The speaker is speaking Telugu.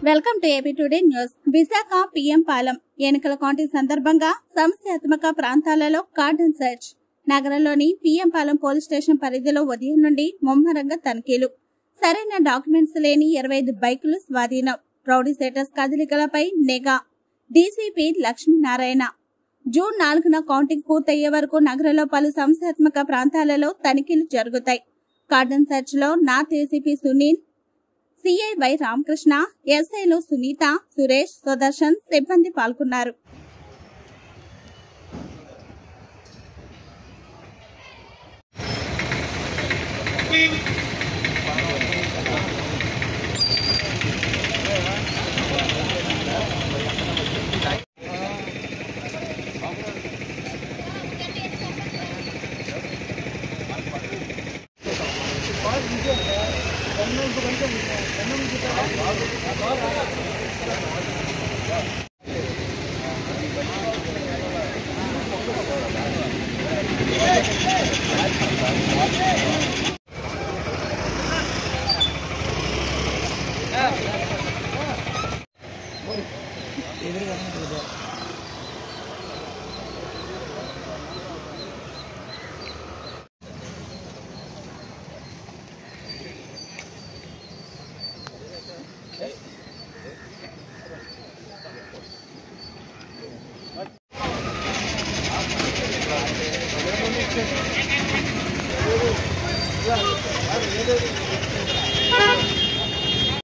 Welcome to AP today news. Visakha PM Palem ఎన్నికల కౌంటింగ్ సందర్భంగా సమస్యాత్మక ప్రాంతాలలో కార్డన్ సెర్చ్. నగరంలోని పీఎం పాలెం పోలీస్ స్టేషన్ పరిధిలో ఉదయం నుండి ముమ్మరంగా తనిఖీలు. సరైన డాక్యుమెంట్స్ లేని 25 బైకులు స్వాధీనం. రౌడీ సెటర్స్ కదలికలపై నిఘా. డీసీపీ లక్ష్మీనారాయణ. జూన్ 4న కౌంటింగ్ పూర్తయ్యే వరకు నగరంలో పలు సమస్యాత్మక ప్రాంతాలలో తనిఖీలు జరుగుతాయి. కార్డన్ సెర్చ్ లో north ACP Sunil, CI why Ramakrishna, ఎస్ఐలు సునీత, సురేష్, సుదర్శన్ సిబ్బంది పాల్గొన్నారు.